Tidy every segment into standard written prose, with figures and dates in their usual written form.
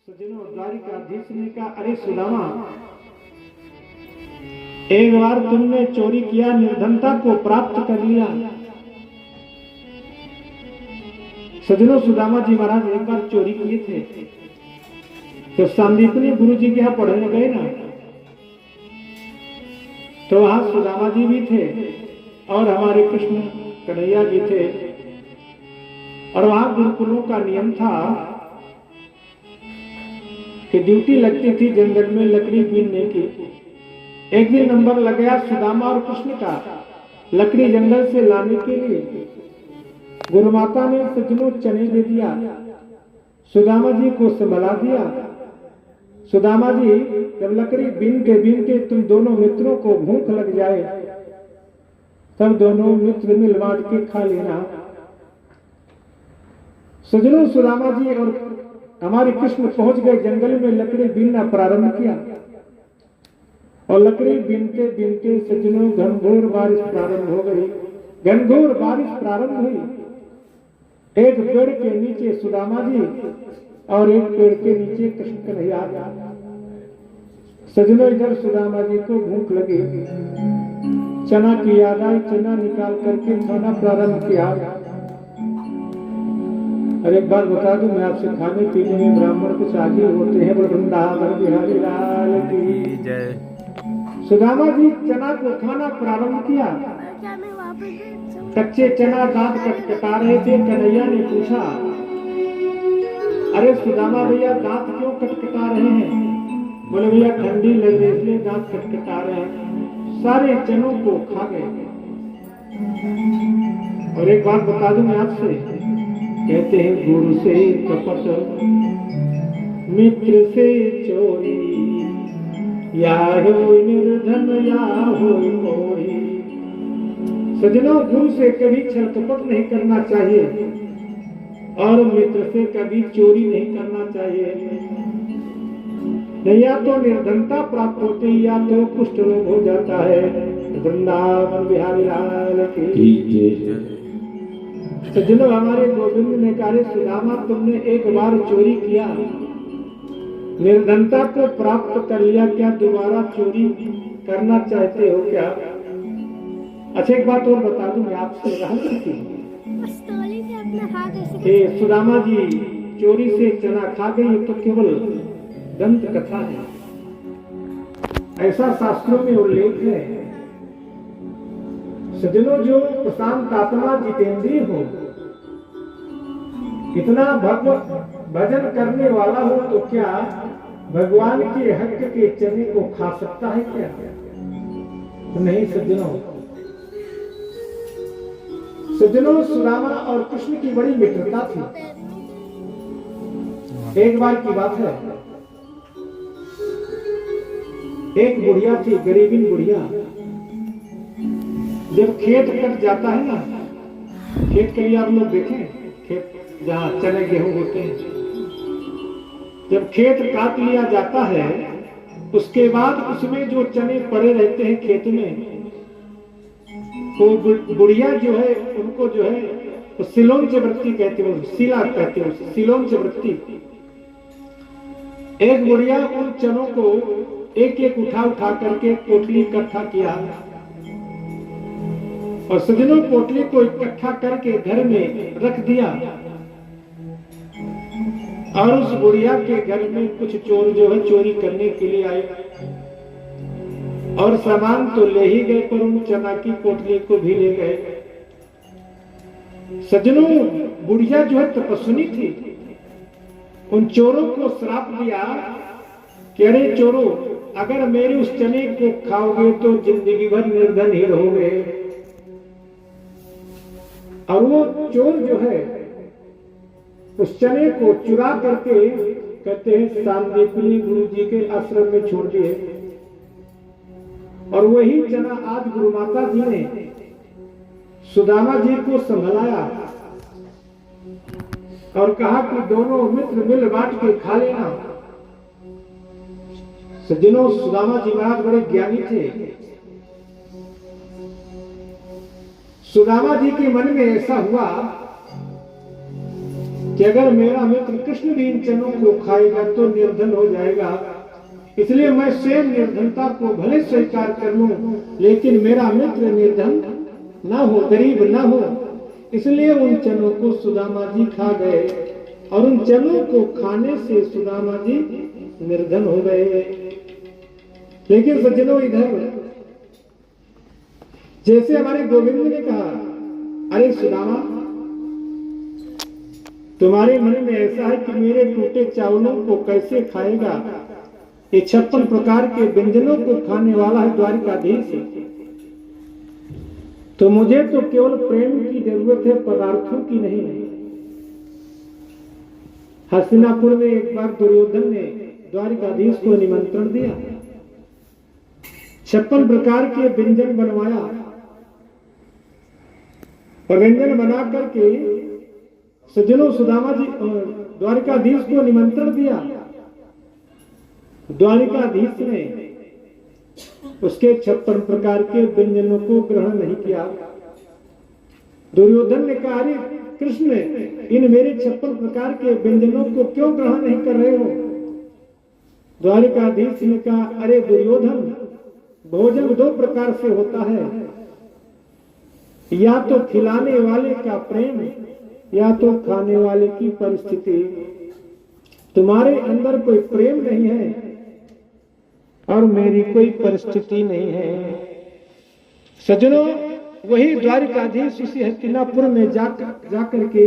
सज्जनों, द्वारिकाधीश ने कहा, अरे सुदामा, एक बार तुमने चोरी किया, निर्धनता को प्राप्त कर लिया। सज्जनों, सुदामा जी महाराज एक बार चोरी किए थे, तो संदीपनी गुरु जी के यहाँ पढ़ने गए ना, तो वहां सुदामा जी भी थे और हमारे कृष्ण कन्हैया जी थे। और वहां गुरुकुलों का नियम था कि ड्यूटी लगती थी जंगल में लकड़ी बीनने की। एक दिन नंबर लग गया सुदामा और कृष्ण का लकड़ी जंगल से लाने के लिए। गुरु माता ने सज्जनों चने दे दिया, सुदामा जी को संभला दिया। सुदामा जी, जब लकड़ी बीनते तुम दोनों मित्रों को भूख लग जाए तब दोनों मित्र मिल बांट के खा लेना। सज्जनों, सुदामा जी और हमारे कृष्ण पहुंच गए जंगल में, लकड़ी बीनना प्रारंभ किया और लकड़ी बीनते बीनते सज्जनों घनघोर बारिश प्रारंभ हो गई। घनघोर बारिश प्रारंभ हुई। एक पेड़ के नीचे सुदामा जी और एक पेड़ के नीचे कृष्ण कन्हैया। सज्जनों, इधर सुदामा जी को भूख लगी, चना की याद आई, चना निकाल करके खाना प्रारंभ किया। और एक बात बता दूं, मैं आपसे, खाने पीने में ब्राह्मण कुछ आगे होते हैं। वृंदावन बिहारी लाल की जय। सुदामा जी चना को खाना प्रारंभ किया। कच्चे चना दांत कटकटा रहे थे। कन्हैया ने पूछा, अरे सुदामा भैया, दांत क्यों कटकटा रहे हैं? बोले, भैया ठंडी लग रही इसलिए दांत कटकटा रहे हैं। सारे चनों को खा गए। और एक बात बता दूं मैं आपसे, कहते हैं गुरु से कपट, मित्र से चोरी, या हो निर्धन या हो मोही। सज्जनों, गुरु से कभी छल कपट नहीं करना चाहिए और मित्र से कभी चोरी नहीं करना चाहिए। नहीं, या तो निर्धनता प्राप्त होती है या तो कुष्ठ रोग हो जाता है। वृंदावन बिहारी लाल की। सज्जनों, हमारे गोविंद ने कहा, सुदामा, तुमने एक बार चोरी किया, निर्धनता को प्राप्त कर लिया, क्या दोबारा चोरी करना चाहते हो क्या? अच्छा, एक बात और बता दूं मैं आपसे, रहस्य की। सुदामा जी चोरी से चना खा गई तो केवल दंत कथा है, ऐसा शास्त्रों में उल्लेख है। सज्जनों, जो प्रशांत आत्मा जितेंद्रिय हो, इतना भगवत भजन करने वाला हो, तो क्या भगवान के हक के चने को खा सकता है क्या? तो नहीं सज्जनों। सज्जनों, सुदामा और कृष्ण की बड़ी मित्रता थी। एक बार की बात है, एक बुढ़िया थी, गरीबीन बुढ़िया। जब खेत कट जाता है ना, खेत के लिए आप लोग देखें, खेत जहाँ चने गेहूं होते हैं, जब खेत काट लिया जाता है उसके बाद उसमें जो चने पड़े रहते हैं खेत में, तो बुढ़िया जो है उनको जो है सिलोन चवृत्ति कहते हो, सिला कहते हो, सिलोन चवृत्ति। एक बुढ़िया उन चनों को एक एक उठा करके पोटली इकट्ठा किया और सज्जनों पोटली को इकट्ठा करके घर में रख दिया। और उस बुढ़िया के घर में कुछ चोर जो है चोरी करने के लिए आए और सामान तो ले ही गए, पर उन चना की पोटली को भी ले गए। सज्जनों, बुढ़िया जो है तपस्विनी थी, उन चोरों को श्राप दिया कि अरे चोरों, अगर मेरे उस चने को खाओगे तो जिंदगी भर निर्धन ही रहोगे। और वो चोर जो है उस चने को चुरा करके, कहते हैं, सांदीपनी गुरु जी के आश्रम में छोड़ दिए। और वही चना आज गुरु माता जी ने सुदामा जी को संभलाया और कहा कि दोनों मित्र मिल बांट के खा लेना। सज्जनों, सुदामा जी महाराज बड़े ज्ञानी थे। सुदामा जी के मन में ऐसा हुआ कि अगर मेरा मित्र कृष्ण भी इन चनों को खाएगा तो निर्धन हो जाएगा, इसलिए मैं स्वयं निर्धनता को भले स्वीकार कर लूं, लेकिन मेरा मित्र निर्धन ना हो, गरीब ना हो। इसलिए उन चनों को सुदामा जी खा गए और उन चनों को खाने से सुदामा जी निर्धन हो गए। लेकिन सज्जनों, इधर जैसे हमारे गोविंद ने कहा, अरे सुदामा, तुम्हारे मन में ऐसा है कि मेरे टूटे चावलों को कैसे खाएगा? ये 56 प्रकार के व्यंजनों को खाने वाला है द्वारिकाधीश। तो मुझे तो केवल प्रेम की जरूरत है, पदार्थों की नहीं। हस्तिनापुर में एक बार दुर्योधन ने द्वारिकाधीश को निमंत्रण दिया, 56 प्रकार के व्यंजन बनवाया और व्यंजन बना करके सज्जनों सुदामा जी द्वारिकाधीश को निमंत्रण दिया। द्वारिकाधीश ने उसके 56 प्रकार के व्यंजनों को ग्रहण नहीं किया। दुर्योधन ने कहा, अरे कृष्ण, इन मेरे 56 प्रकार के व्यंजनों को क्यों ग्रहण नहीं कर रहे हो? द्वारिकाधीश ने कहा, अरे दुर्योधन, भोजन 2 प्रकार से होता है, या तो खिलाने वाले का प्रेम या तो खाने वाले की परिस्थिति। तुम्हारे अंदर कोई प्रेम नहीं है और मेरी कोई परिस्थिति नहीं है। सज्जनों, वही द्वारिकाधीश उसी हस्तिनापुर में जाकर के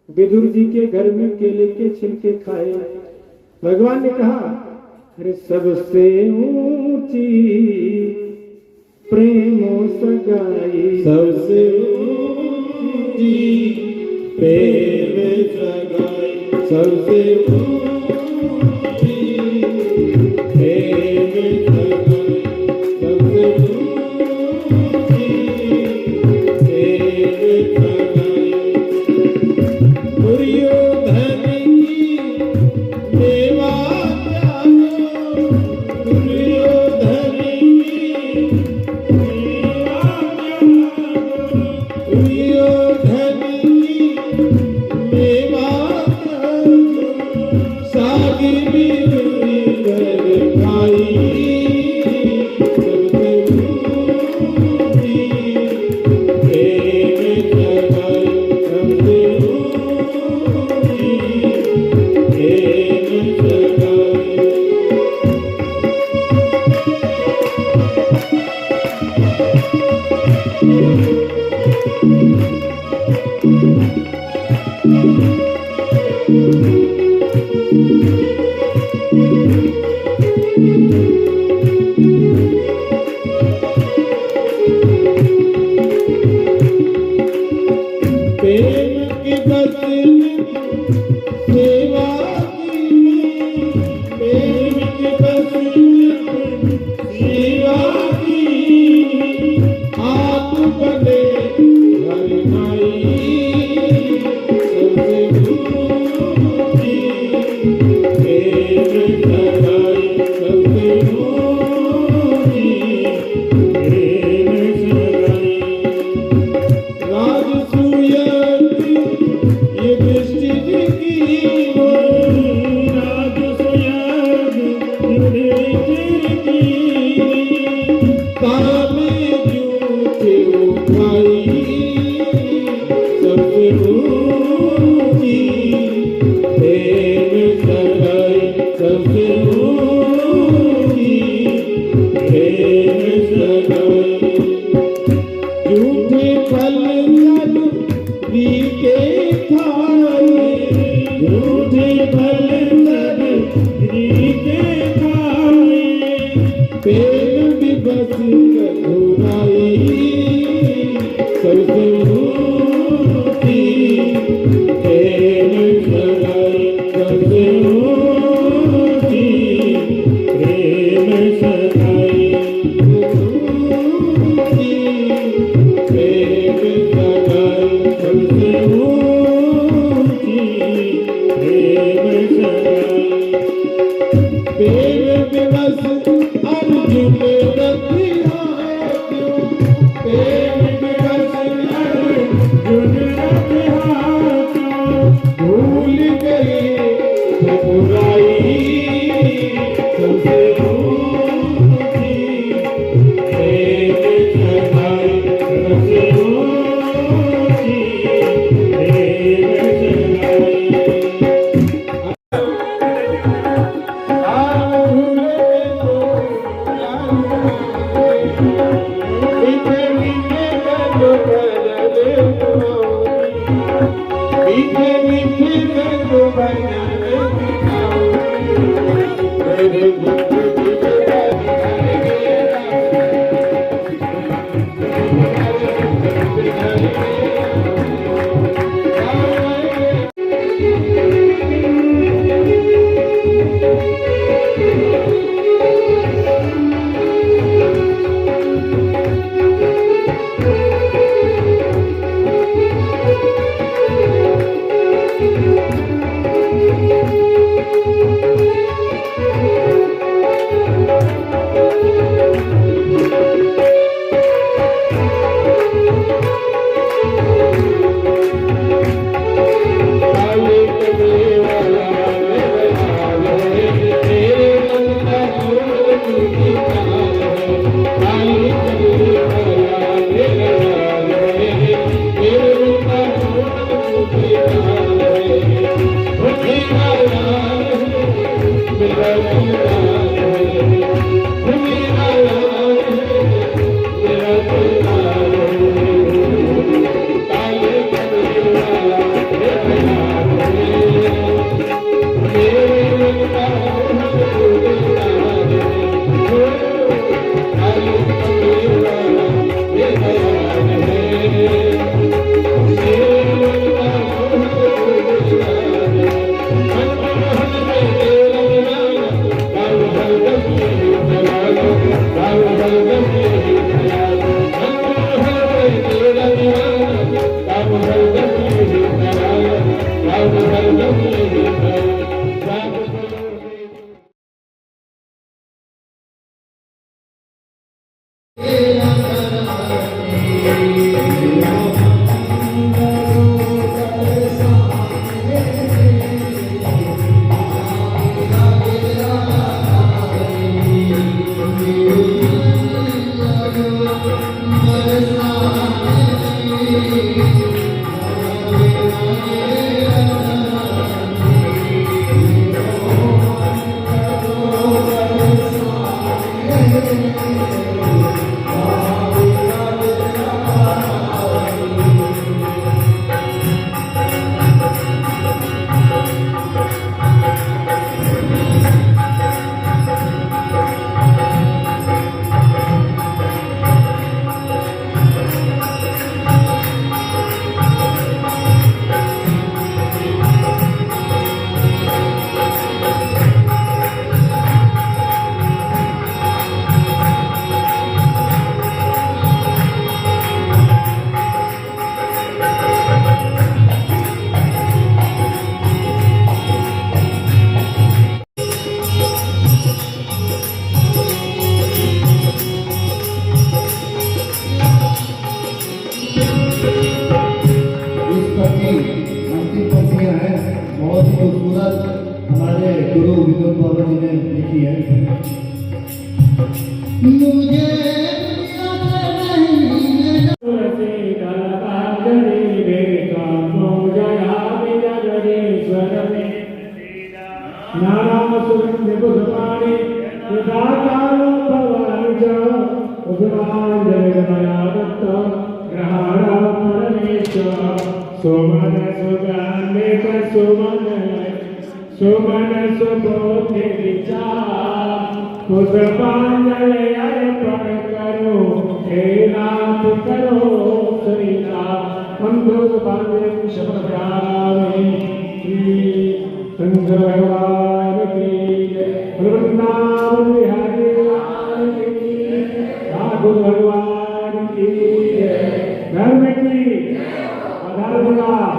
विदुर जी के घर में केले के छिलके खाए। भगवान ने कहा, अरे सबसे ऊंची प्रेमो सगाई, सबसे ऊंची प्रेम सगाई, सबसे ऊंची प्रेम सगाई, सबसे ऊंची प्रेम सगाई। दुर्योधन की मेवा त्यागो, दुर्योधन की मेवा त्यागो, दुर्योधन की मेवा त्यागो, सागिर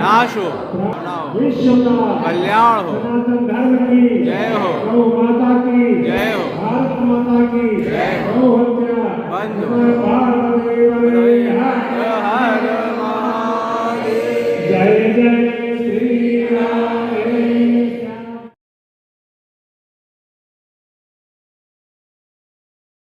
नाश हो, कल्याण हो, जय हो, माता की जय हो, भारत माता की जय हो, गौ हत्या बंद हो, भारत